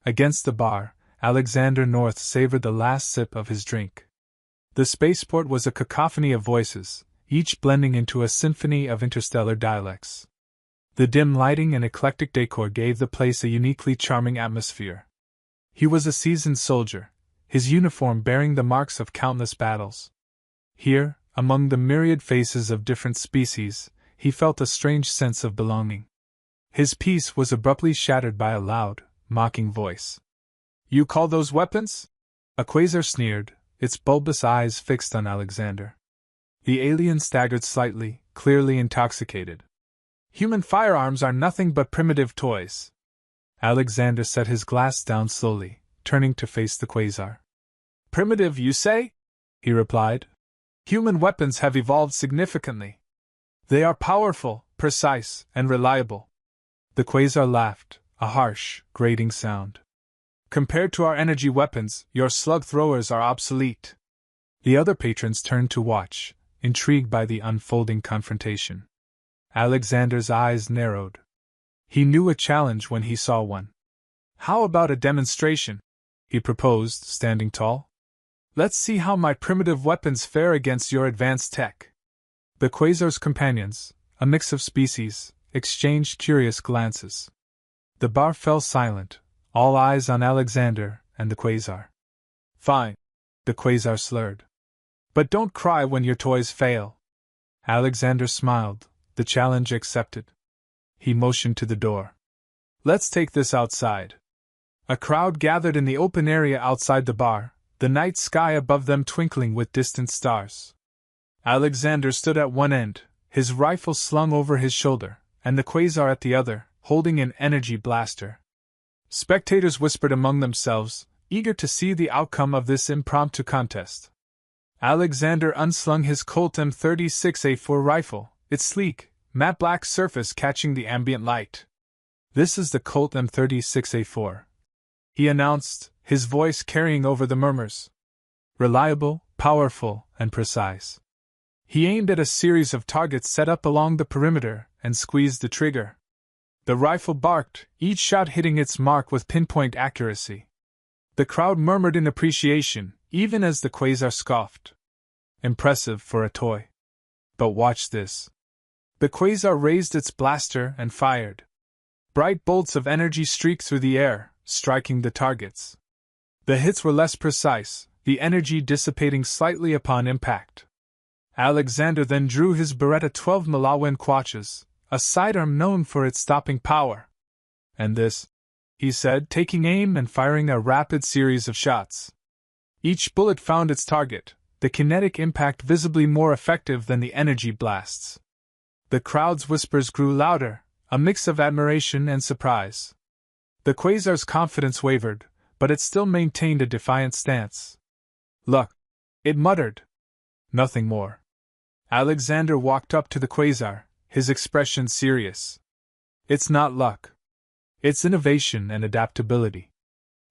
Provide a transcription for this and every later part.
Against the bar, Alexander North savored the last sip of his drink. The spaceport was a cacophony of voices, each blending into a symphony of interstellar dialects. The dim lighting and eclectic decor gave the place a uniquely charming atmosphere. He was a seasoned soldier, his uniform bearing the marks of countless battles. Here, among the myriad faces of different species, he felt a strange sense of belonging. His peace was abruptly shattered by a loud, mocking voice. "You call those weapons?" A quasar sneered, its bulbous eyes fixed on Alexander. The alien staggered slightly, clearly intoxicated. "Human firearms are nothing but primitive toys." Alexander set his glass down slowly, turning to face the quasar. "Primitive, you say?" he replied. "Human weapons have evolved significantly. They are powerful, precise, and reliable." The quasar laughed, a harsh, grating sound. "Compared to our energy weapons, your slug throwers are obsolete." The other patrons turned to watch, intrigued by the unfolding confrontation. Alexander's eyes narrowed. He knew a challenge when he saw one. "How about a demonstration?" he proposed, standing tall. "Let's see how my primitive weapons fare against your advanced tech." The quasar's companions, a mix of species, exchanged curious glances. The bar fell silent, all eyes on Alexander and the quasar. "Fine," the quasar slurred. "But don't cry when your toys fail." Alexander smiled, the challenge accepted. He motioned to the door. "Let's take this outside." A crowd gathered in the open area outside the bar, the night sky above them twinkling with distant stars. Alexander stood at one end, his rifle slung over his shoulder, and the quasar at the other, holding an energy blaster. Spectators whispered among themselves, eager to see the outcome of this impromptu contest. Alexander unslung his Colt M36A4 rifle, its sleek, matte black surface catching the ambient light. "This is the Colt M36A4," he announced, his voice carrying over the murmurs. "Reliable, powerful, and precise." He aimed at a series of targets set up along the perimeter and squeezed the trigger. The rifle barked, each shot hitting its mark with pinpoint accuracy. The crowd murmured in appreciation, even as the quasar scoffed. "Impressive for a toy. But watch this." The quasar raised its blaster and fired. Bright bolts of energy streaked through the air, striking the targets. The hits were less precise, the energy dissipating slightly upon impact. Alexander then drew his Beretta 12 Malawian Quachas, a sidearm known for its stopping power. "And this?" he said, taking aim and firing a rapid series of shots. Each bullet found its target, the kinetic impact visibly more effective than the energy blasts. The crowd's whispers grew louder, a mix of admiration and surprise. The quasar's confidence wavered, but it still maintained a defiant stance. "Luck," it muttered. Nothing more. Alexander walked up to the quasar, his expression serious. "It's not luck. It's innovation and adaptability.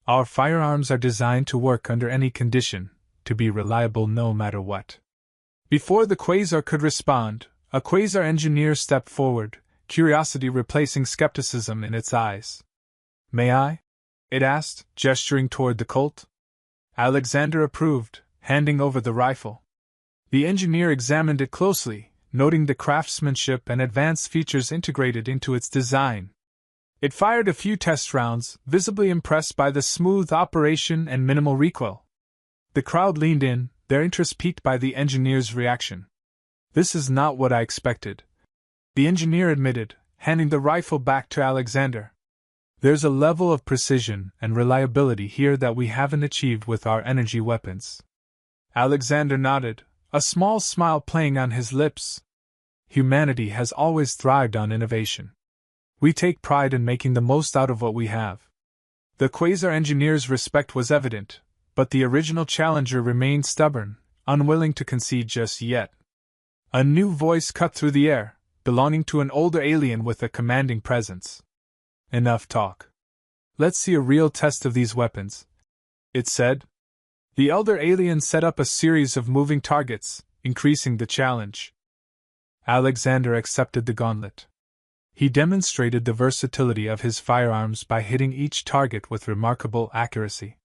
Our firearms are designed to work under any condition, to be reliable no matter what." Before the quasar could respond, a quasar engineer stepped forward, curiosity replacing skepticism in its eyes. "May I?" it asked, gesturing toward the Colt. Alexander approved, handing over the rifle. The engineer examined it closely, noting the craftsmanship and advanced features integrated into its design. It fired a few test rounds, visibly impressed by the smooth operation and minimal recoil. The crowd leaned in, their interest piqued by the engineer's reaction. "This is not what I expected," the engineer admitted, handing the rifle back to Alexander. "There's a level of precision and reliability here that we haven't achieved with our energy weapons." Alexander nodded, a small smile playing on his lips. Humanity has always thrived on innovation. We take pride in making the most out of what we have. The quasar engineer's respect was evident, but the original challenger remained stubborn, unwilling to concede just yet. A new voice cut through the air, belonging to an older alien with a commanding presence. "Enough talk. Let's see a real test of these weapons," it said. The elder alien set up a series of moving targets, increasing the challenge. Alexander accepted the gauntlet. He demonstrated the versatility of his firearms by hitting each target with remarkable accuracy.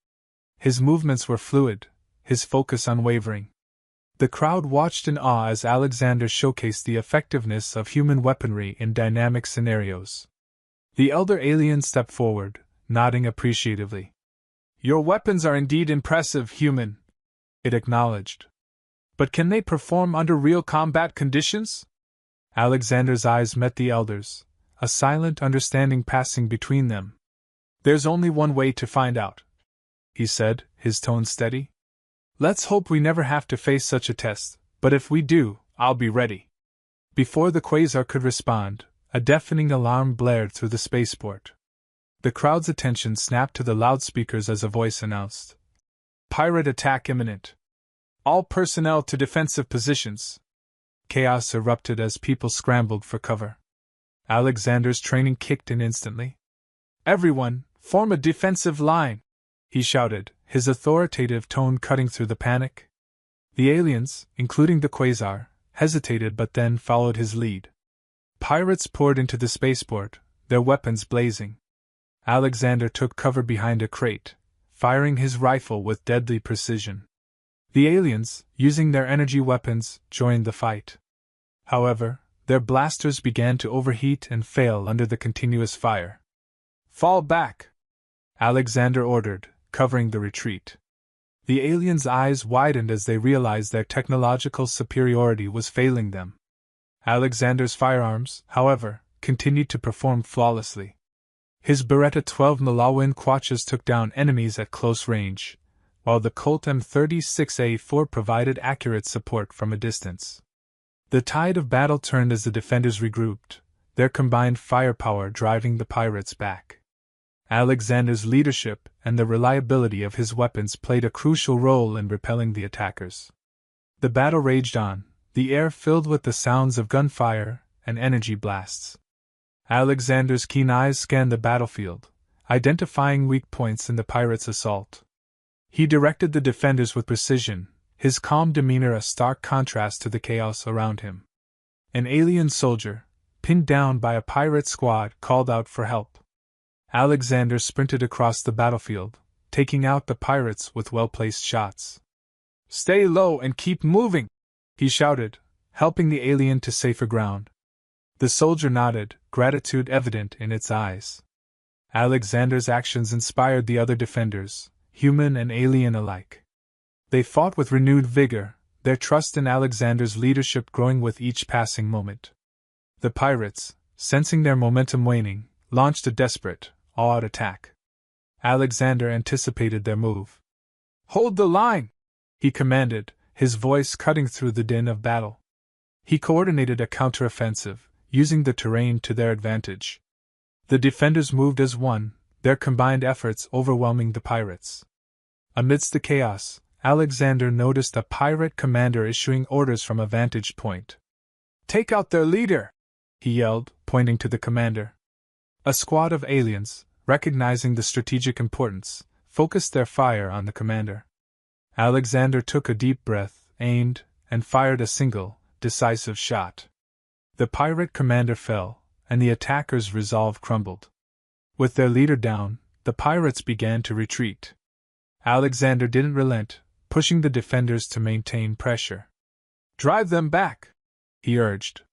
His movements were fluid, his focus unwavering. The crowd watched in awe as Alexander showcased the effectiveness of human weaponry in dynamic scenarios. The elder alien stepped forward, nodding appreciatively. "Your weapons are indeed impressive, human," it acknowledged. "But can they perform under real combat conditions?" Alexander's eyes met the elder's, a silent understanding passing between them. "There's only one way to find out," he said, his tone steady. "Let's hope we never have to face such a test, but if we do, I'll be ready." Before the quasar could respond, a deafening alarm blared through the spaceport. The crowd's attention snapped to the loudspeakers as a voice announced, "Pirate attack imminent. All personnel to defensive positions." Chaos erupted as people scrambled for cover. Alexander's training kicked in instantly. "Everyone, form a defensive line!" he shouted, his authoritative tone cutting through the panic. The aliens, including the quasar, hesitated but then followed his lead. Pirates poured into the spaceport, their weapons blazing. Alexander took cover behind a crate, firing his rifle with deadly precision. The aliens, using their energy weapons, joined the fight. However, their blasters began to overheat and fail under the continuous fire. "Fall back!" Alexander ordered, covering the retreat. The aliens' eyes widened as they realized their technological superiority was failing them. Alexander's firearms, however, continued to perform flawlessly. His Beretta 12 Malawin Quachas took down enemies at close range, while the Colt M36A4 provided accurate support from a distance. The tide of battle turned as the defenders regrouped, their combined firepower driving the pirates back. Alexander's leadership and the reliability of his weapons played a crucial role in repelling the attackers. The battle raged on, the air filled with the sounds of gunfire and energy blasts. Alexander's keen eyes scanned the battlefield, identifying weak points in the pirates' assault. He directed the defenders with precision, his calm demeanor a stark contrast to the chaos around him. An alien soldier, pinned down by a pirate squad, called out for help. Alexander sprinted across the battlefield, taking out the pirates with well-placed shots. "Stay low and keep moving!" he shouted, helping the alien to safer ground. The soldier nodded, gratitude evident in its eyes. Alexander's actions inspired the other defenders, human and alien alike. They fought with renewed vigor, their trust in Alexander's leadership growing with each passing moment. The pirates, sensing their momentum waning, launched a desperate, all-out attack. Alexander anticipated their move. "Hold the line!" he commanded, his voice cutting through the din of battle. He coordinated a counteroffensive, using the terrain to their advantage. The defenders moved as one, their combined efforts overwhelming the pirates. Amidst the chaos, Alexander noticed a pirate commander issuing orders from a vantage point. "Take out their leader!" he yelled, pointing to the commander. A squad of aliens, recognizing the strategic importance, focused their fire on the commander. Alexander took a deep breath, aimed, and fired a single, decisive shot. The pirate commander fell, and the attackers' resolve crumbled. With their leader down, the pirates began to retreat. Alexander didn't relent, pushing the defenders to maintain pressure. "Drive them back!" he urged.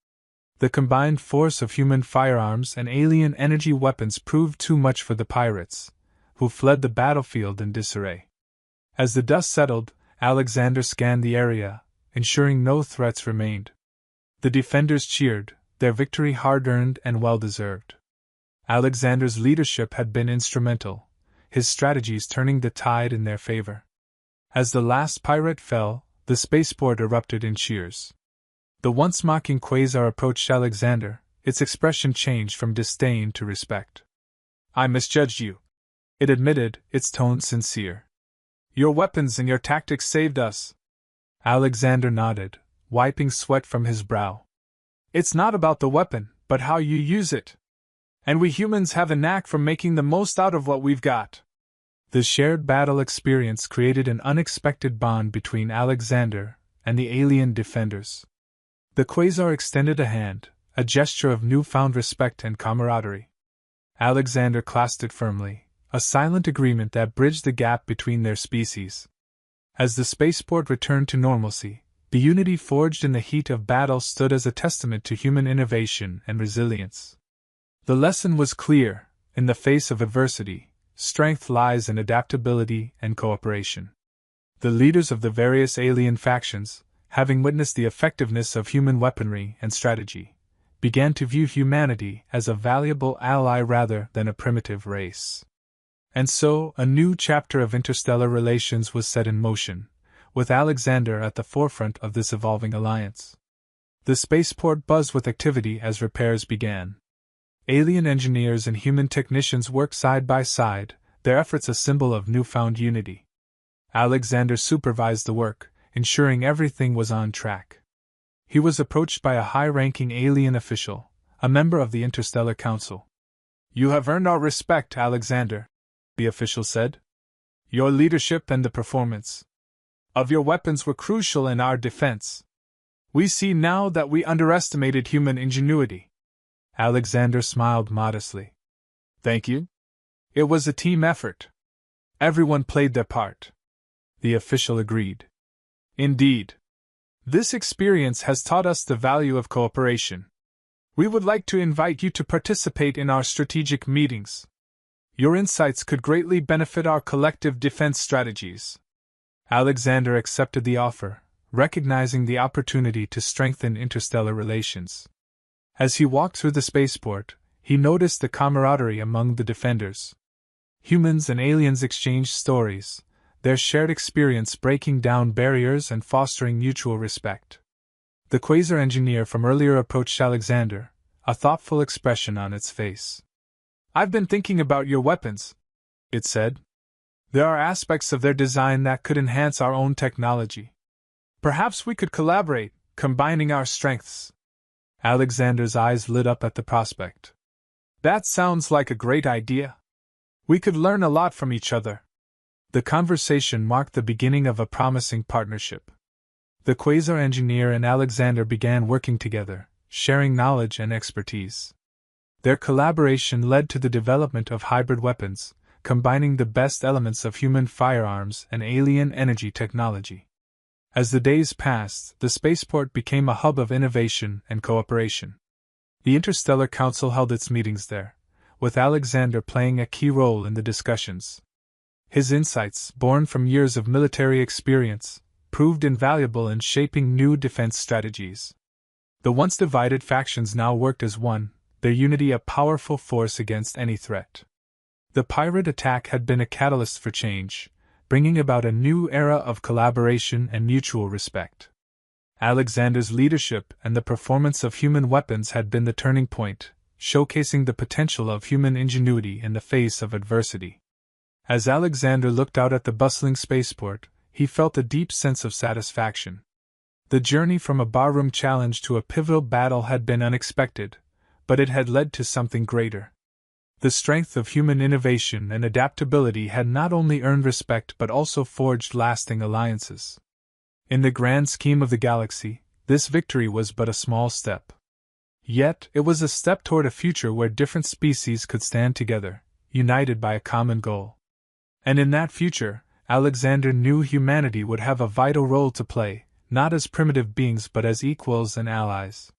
The combined force of human firearms and alien energy weapons proved too much for the pirates, who fled the battlefield in disarray. As the dust settled, Alexander scanned the area, ensuring no threats remained. The defenders cheered, their victory hard-earned and well-deserved. Alexander's leadership had been instrumental, his strategies turning the tide in their favor. As the last pirate fell, the spaceport erupted in cheers. The once mocking quasar approached Alexander, its expression changed from disdain to respect. "I misjudged you," it admitted, its tone sincere. "Your weapons and your tactics saved us." Alexander nodded, wiping sweat from his brow. "It's not about the weapon, but how you use it. And we humans have a knack for making the most out of what we've got." The shared battle experience created an unexpected bond between Alexander and the alien defenders. The quasar extended a hand, a gesture of newfound respect and camaraderie. Alexander clasped it firmly, a silent agreement that bridged the gap between their species. As the spaceport returned to normalcy, the unity forged in the heat of battle stood as a testament to human innovation and resilience. The lesson was clear: in the face of adversity, strength lies in adaptability and cooperation. The leaders of the various alien factions, having witnessed the effectiveness of human weaponry and strategy, began to view humanity as a valuable ally rather than a primitive race. And so, a new chapter of interstellar relations was set in motion, with Alexander at the forefront of this evolving alliance. The spaceport buzzed with activity as repairs began. Alien engineers and human technicians worked side by side, their efforts a symbol of newfound unity. Alexander supervised the work, ensuring everything was on track. He was approached by a high-ranking alien official, a member of the Interstellar Council. "You have earned our respect, Alexander," the official said. "Your leadership and the performance of your weapons were crucial in our defense. We see now that we underestimated human ingenuity." Alexander smiled modestly. "Thank you. It was a team effort. Everyone played their part," the official agreed. "Indeed. This experience has taught us the value of cooperation. We would like to invite you to participate in our strategic meetings. Your insights could greatly benefit our collective defense strategies." Alexander accepted the offer, recognizing the opportunity to strengthen interstellar relations. As he walked through the spaceport, he noticed the camaraderie among the defenders. Humans and aliens exchanged stories, their shared experience breaking down barriers and fostering mutual respect. The quasar engineer from earlier approached Alexander, a thoughtful expression on its face. "I've been thinking about your weapons," it said. "There are aspects of their design that could enhance our own technology. Perhaps we could collaborate, combining our strengths." Alexander's eyes lit up at the prospect. "That sounds like a great idea. We could learn a lot from each other." The conversation marked the beginning of a promising partnership. The quasar engineer and Alexander began working together, sharing knowledge and expertise. Their collaboration led to the development of hybrid weapons, combining the best elements of human firearms and alien energy technology. As the days passed, the spaceport became a hub of innovation and cooperation. The Interstellar Council held its meetings there, with Alexander playing a key role in the discussions. His insights, born from years of military experience, proved invaluable in shaping new defense strategies. The once divided factions now worked as one, their unity a powerful force against any threat. The pirate attack had been a catalyst for change, bringing about a new era of collaboration and mutual respect. Alexander's leadership and the performance of human weapons had been the turning point, showcasing the potential of human ingenuity in the face of adversity. As Alexander looked out at the bustling spaceport, he felt a deep sense of satisfaction. The journey from a barroom challenge to a pivotal battle had been unexpected, but it had led to something greater. The strength of human innovation and adaptability had not only earned respect but also forged lasting alliances. In the grand scheme of the galaxy, this victory was but a small step. Yet, it was a step toward a future where different species could stand together, united by a common goal. And in that future, Alexander knew humanity would have a vital role to play, not as primitive beings but as equals and allies.